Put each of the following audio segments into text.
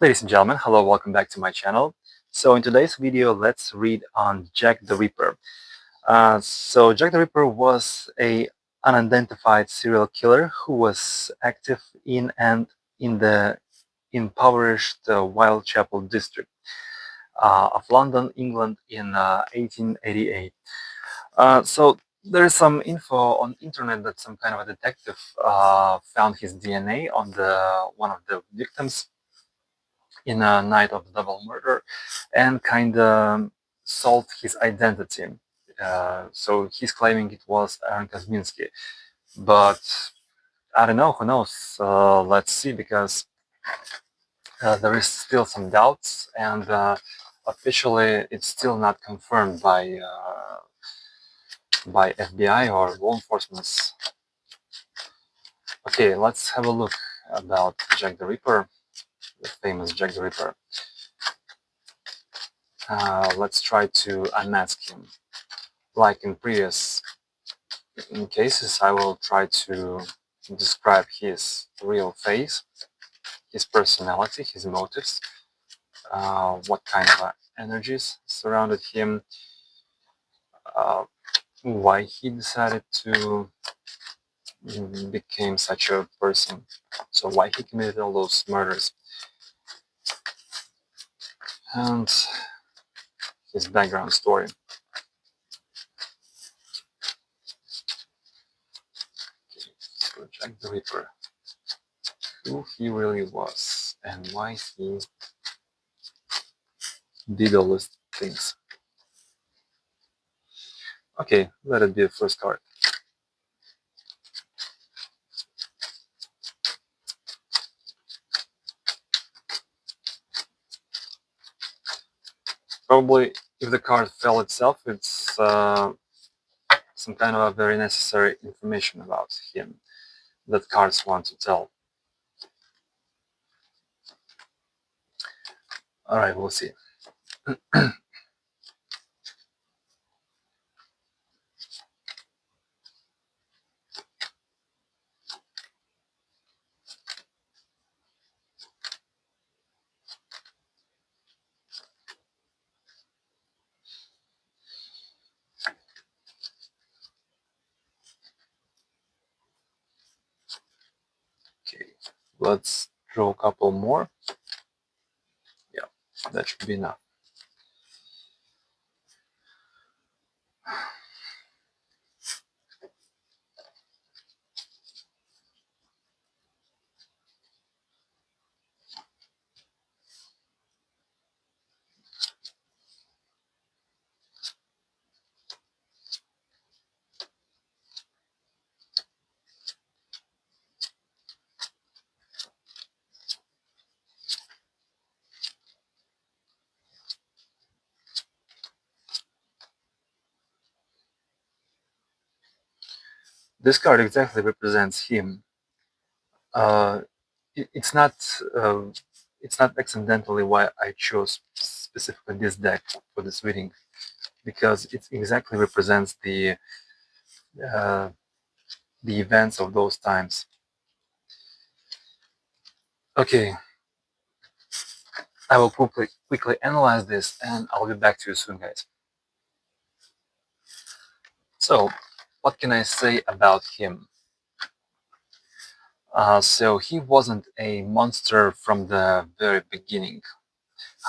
Ladies and gentlemen, hello, welcome back to my channel. So in today's video, let's read on Jack the Ripper. So Jack the Ripper was a unidentified serial killer who was active in and in the impoverished Whitechapel district of London, England in 1888. So there is some info on internet that some kind of a detective found his DNA on one of the victims in a night of double murder and kind of solved his identity. So he's claiming it was Aaron Kosminski, but I don't know, who knows? Let's see, because there is still some doubts, and officially it's still not confirmed by FBI or law enforcement. Okay, let's have a look about Jack the Ripper, the famous Jack the Ripper. Let's try to unmask him. Like in previous cases, I will try to describe his real face, his personality, his motives, what kind of energies surrounded him, uh, why he decided to become such a person, so why he committed all those murders, and his background story. Okay, so Jack the Ripper, who he really was, and why he did all these things. Okay, let it be the first card. Probably, if the card fell itself, it's some kind of a very necessary information about him that cards want to tell. Alright, we'll see. Okay, let's draw a couple more. Yeah, that should be enough. This card exactly represents him. Uh, it's not uh, it's not accidentally why I chose specifically this deck for this reading, because it exactly represents uh, the events of those times. Okay, I will quickly analyze this, and I'll be back to you soon, guys. So, what can I say about him? So he wasn't a monster from the very beginning.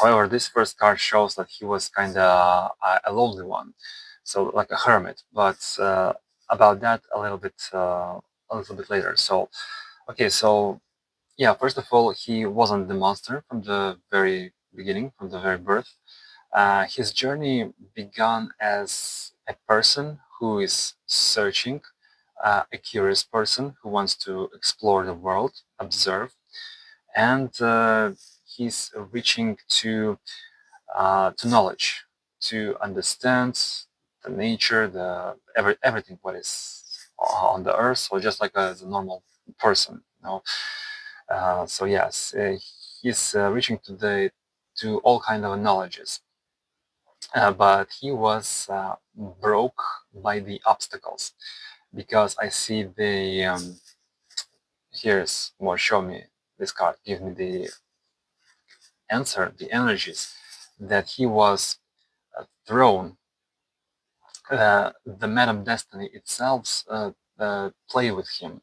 However, this first card shows that he was kind of a lonely one, so like a hermit. But about that a little bit later. So, okay, so yeah, first of all, he wasn't the monster from the very beginning, from the very birth. His journey began as a person who is searching, a curious person who wants to explore the world, observe, and he's reaching to knowledge, to understand the nature, everything what is on the earth. So just like a normal person, you know. So yes, he's reaching to all kind of knowledges. But he was broke by the obstacles, because I see here's more, show me this card, give me the answer, the energies that he was thrown, the Madam Destiny itself play with him,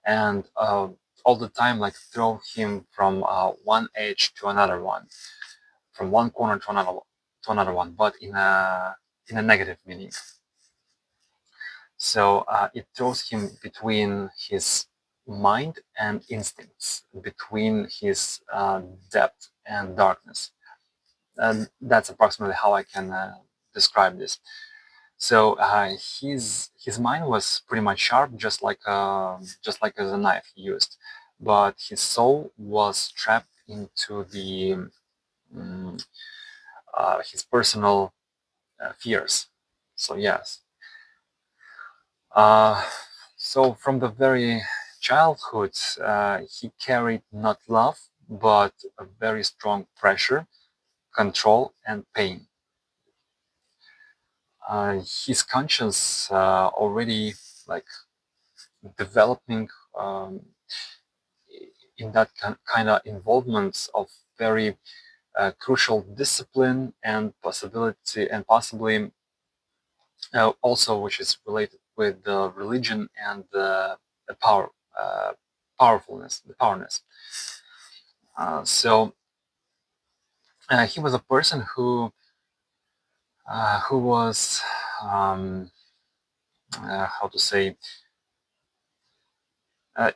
and all the time like throw him from one edge to another one, from one corner to another one, but in a negative meaning. So it throws him between his mind and instincts, between his depth and darkness. And that's approximately how I can describe this. So his mind was pretty much sharp, just like as a knife he used, but his soul was trapped into the his personal fears. So yes. Uh, so from the very childhood, he carried not love, but a very strong pressure, control, and pain. His conscience already like developing in that kind of involvement of very crucial discipline and possibly also which is related with the religion and the uh, the powerness. So he was a person who was how to say, uh,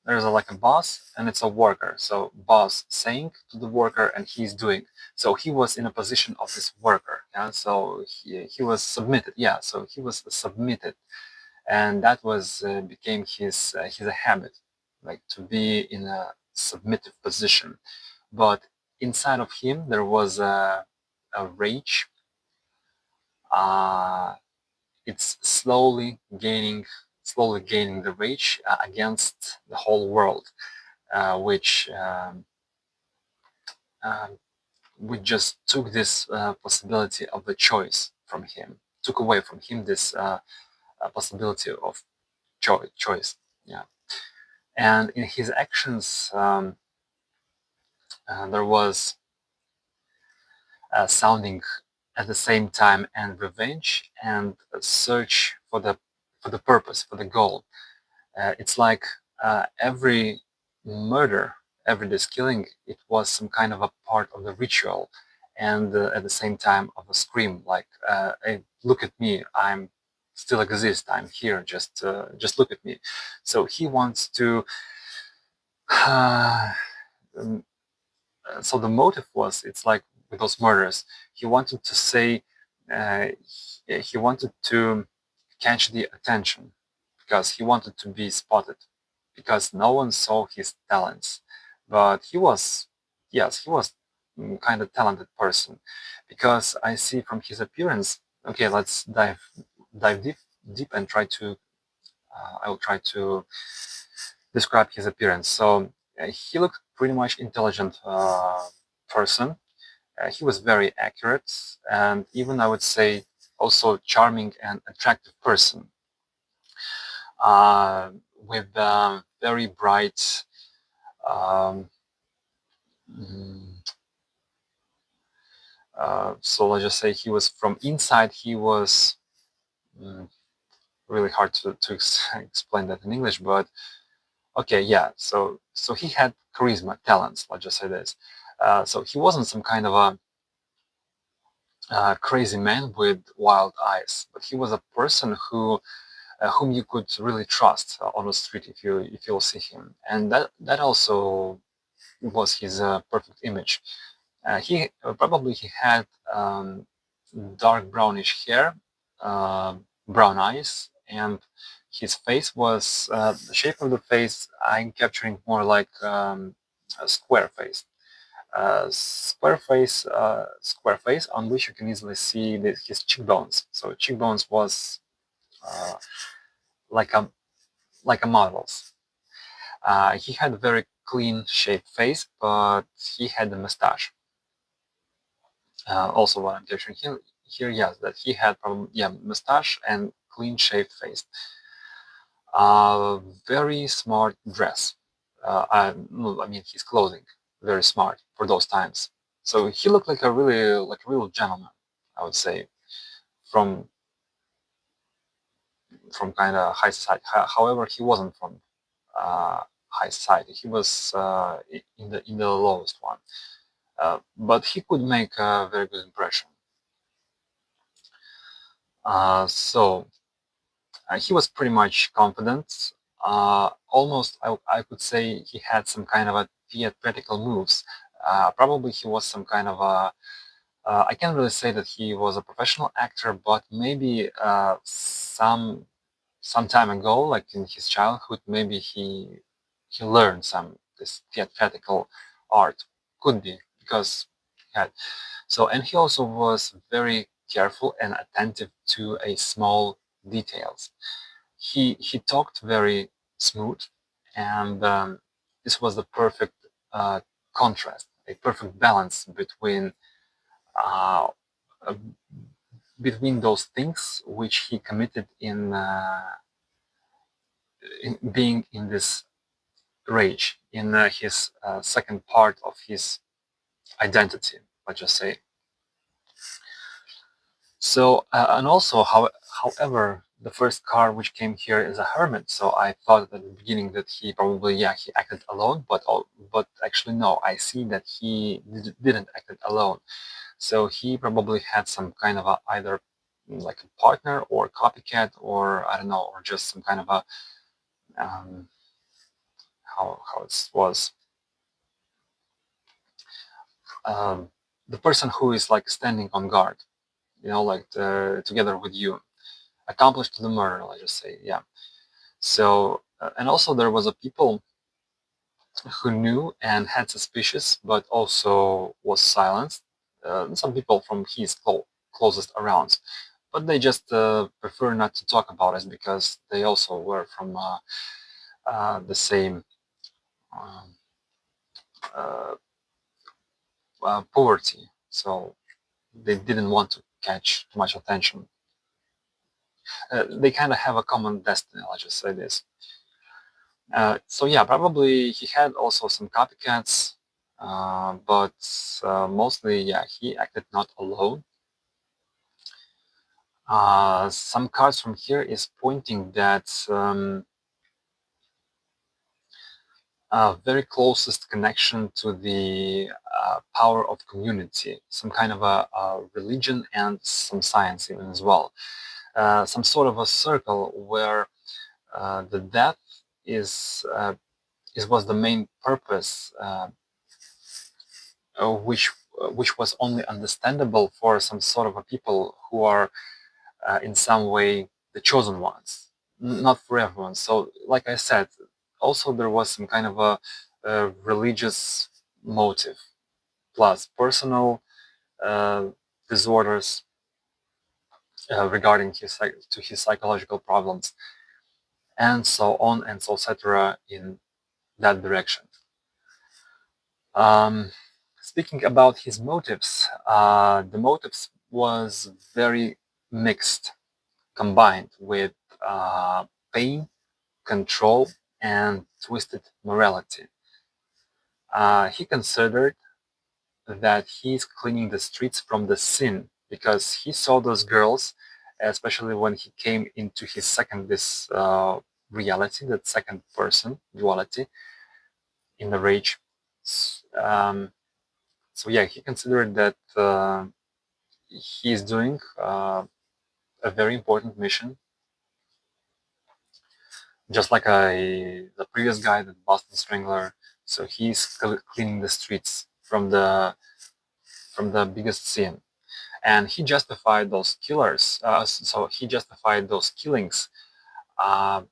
there's like a boss and it's a worker. So boss saying to the worker and he's doing. So he was in a position of this worker. Yeah. So he was submitted. Yeah. So he was submitted, and that was became his a habit, like to be in a submissive position. But inside of him there was a rage. Uh, it's slowly gaining the rage against the whole world, which um, we just took this possibility of the choice from him, took away from him this possibility of choice. Yeah. And in his actions, there was sounding at the same time and revenge and a search for the purpose, for the goal. It's like every murder, every this killing, it was some kind of a part of the ritual, and at the same time of a scream, like, "Hey, look at me! I'm still exist. I'm here. Just look at me." So he wants to. Um, so the motive was, it's like with those murders, he wanted to say, he wanted to catch the attention because he wanted to be spotted, because no one saw his talents. But he was, yes, he was kind of talented person, because I see from his appearance. Okay, let's dive deep and try to. I will try to describe his appearance. So he looked pretty much intelligent person. He was very accurate, and even I would say also charming and attractive person, uh, with very bright. Um, mm, so let's just say he was from inside. He was mm, really hard to explain that in English, but okay, yeah. So he had charisma, talents. Let's just say this. So he wasn't some kind of a crazy man with wild eyes, but he was a person whom you could really trust on the street if you'll see him, and that also was his perfect image. He probably he had dark brownish hair, brown eyes, and his face was the shape of the face. I'm capturing more like a square face. Square face on which you can easily see his cheekbones. So cheekbones was uh, like a model's. He had a very clean shaved face, but he had a mustache. Also, what I'm capturing here, yes, that he had probably, yeah, mustache and clean shaved face. Very smart dress. No, I mean his clothing. very smart for those times. So he looked like a real gentleman, I would say, from kind of high society. However, he wasn't from high society. He was in the lowest one. But he could make a very good impression. So he was pretty much confident. Almost, I could say he had some kind of a theatrical moves. Probably he was some kind of a. I can't really say that he was a professional actor, but maybe some time ago, like in his childhood, maybe he learned some this theatrical art. Could be because he had so, and he also was very careful and attentive to a small details. He talked very smooth, and this was the perfect uh, contrast, a perfect balance uh, uh, between those things which he committed in being in this rage, in his second part of his identity, let's just say. So, and also, however, the first car which came here is a hermit. So I thought at the beginning that he probably, yeah, he acted alone, but actually no, I see that he didn't act alone. So he probably had some kind of a, either like a partner or copycat, or I don't know, or just some kind of a um, how it was um, the person who is like standing on guard, like together with you, accomplished the murder. Let's just say, yeah. So, and also there was a people who knew and had suspicious, but also was silenced. Some people from his closest around, but they just prefer not to talk about it because they also were from the same um, uh, poverty, so they didn't want to catch too much attention. They kind of have a common destiny. Let's just say this. So yeah, probably he had also some copycats, but mostly, yeah, he acted not alone. Some cards from here is pointing that very closest connection to the power of community, some kind of a religion and some science even as well. Some sort of a circle where the death is was the main purpose, which was only understandable for some sort of a people who are in some way the chosen ones, not for everyone. So, like I said, also there was some kind of a religious motive plus personal uh, disorders regarding his psychological problems, and so on and so etc. in that direction. Um, Speaking about his motives, the motives was very mixed, combined with pain, control, and twisted morality. He considered that he's cleaning the streets from the sin because he saw those girls, especially when he came into his second this reality, that second person duality in the rage. Um, so yeah, he considered that he's doing a very important mission, just like the previous guy, the Boston Strangler. So he's cleaning the streets from the biggest sin, and he justified those killers. So he justified those killings uh,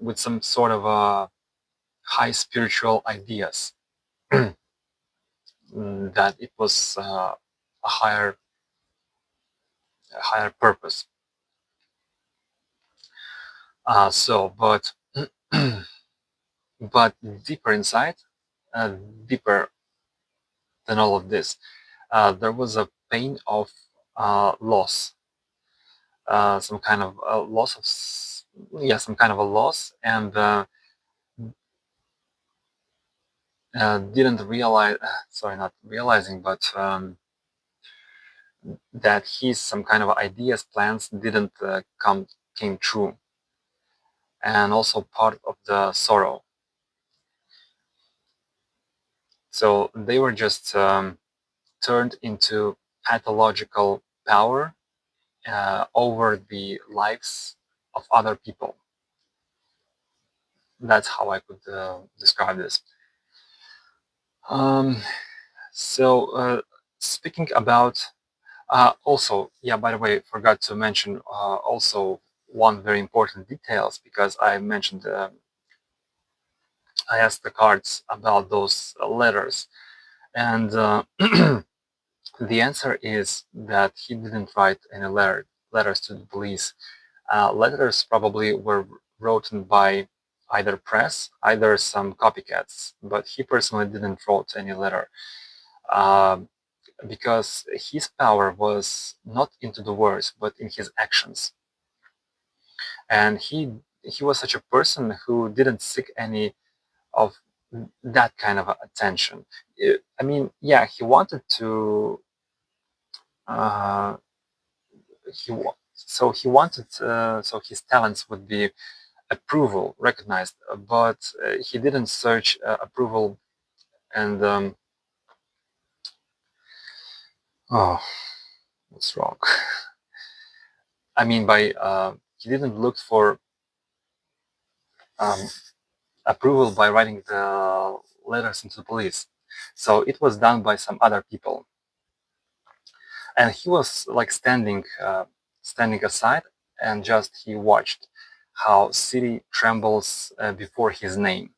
with some sort of high spiritual ideas that it was a higher purpose. But but deeper inside, uh, deeper than all of this, there was a pain of loss, some kind of loss of, yeah, some kind of a loss, and didn't realize, sorry, not realizing, but that his some kind of ideas, plans didn't came true, and also part of the sorrow. So they were just turned into pathological power over the lives of other people. That's how I could describe this. Um, so speaking about also, yeah, by the way, forgot to mention also one very important details, because I mentioned I asked the cards about those letters, and the answer is that he didn't write any letters to the police. Letters probably were written by either press, either some copycats, but he personally didn't write any letter. Uh, because his power was not into the words but in his actions, and he was such a person who didn't seek any of that kind of attention. I mean, yeah, he wanted to uh, he wanted so his talents would be approval recognized, but he didn't search approval, and oh, what's wrong? I mean, by he didn't look for um, approval by writing the letters into the police. So it was done by some other people, and he was like standing aside, and just he watched how city trembles before his name,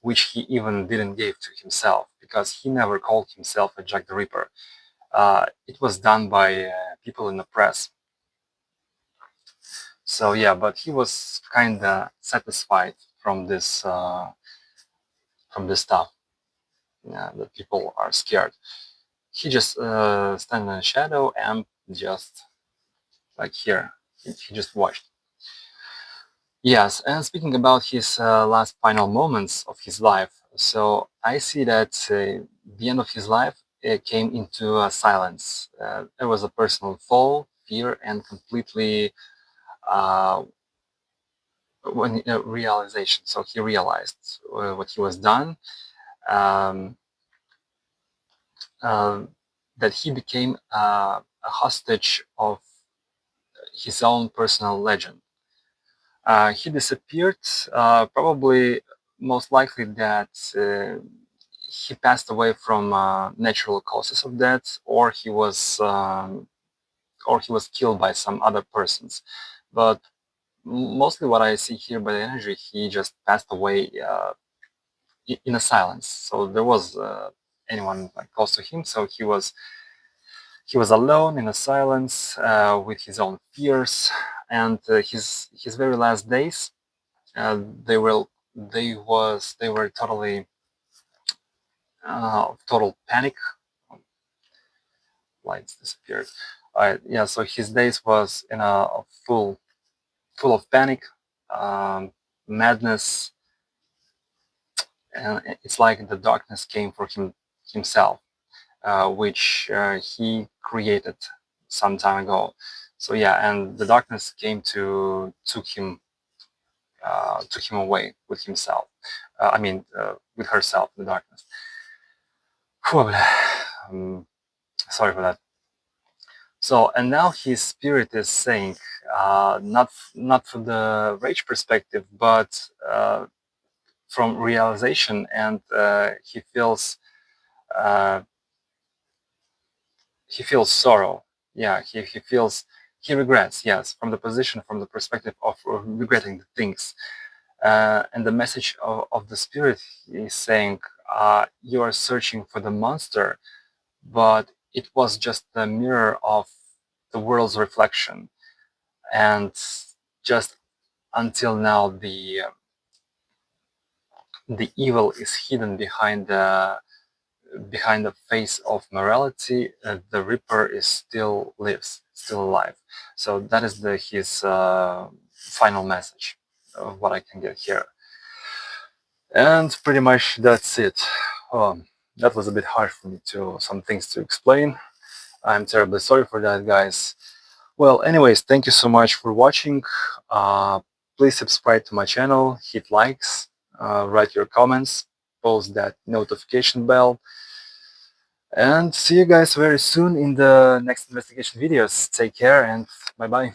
which he even didn't give to himself, because he never called himself a Jack the Ripper. It was done by people in the press. So yeah, but he was kind of satisfied from this stuff. Yeah, that people are scared. He just stand in the shadow and just like here, he just watched. Yes, and speaking about his last final moments of his life, so I see that the end of his life came into silence. There was a personal fall, fear, and completely uh, when realization. So he realized what he was done, um, uh, that he became a hostage of his own personal legend. He disappeared, probably most likely that he passed away from natural causes of death, or he was killed by some other persons. But mostly what I see here by the energy, he just passed away in a silence. So there was anyone like close to him, so he was alone in a silence with his own fears, and his very last days, they were they were totally total panic. Lights disappeared. Yeah, so his days was in a full of panic, madness, and it's like the darkness came for himself, which he created some time ago. So yeah, and the darkness came to took him away with himself. I mean, with herself, the darkness. um, sorry for that. So, and now his spirit is saying, not from the rage perspective, but from realization, and uh, he feels sorrow. Yeah, he feels he regrets. Yes, from the position, from the perspective of regretting the things. And the message of the spirit is saying, you are searching for the monster, but it was just the mirror of the world's reflection. And just until now, the evil is hidden behind the face of morality. The Ripper is still lives, still alive. So that is his final message of what I can get here. And pretty much that's it. That was a bit harsh for me to some things to explain. I'm terribly sorry for that, guys. Well, anyways, thank you so much for watching. Uh, Please subscribe to my channel, hit likes, write your comments, post that notification bell, and see you guys very soon in the next investigation videos. Take care and bye bye.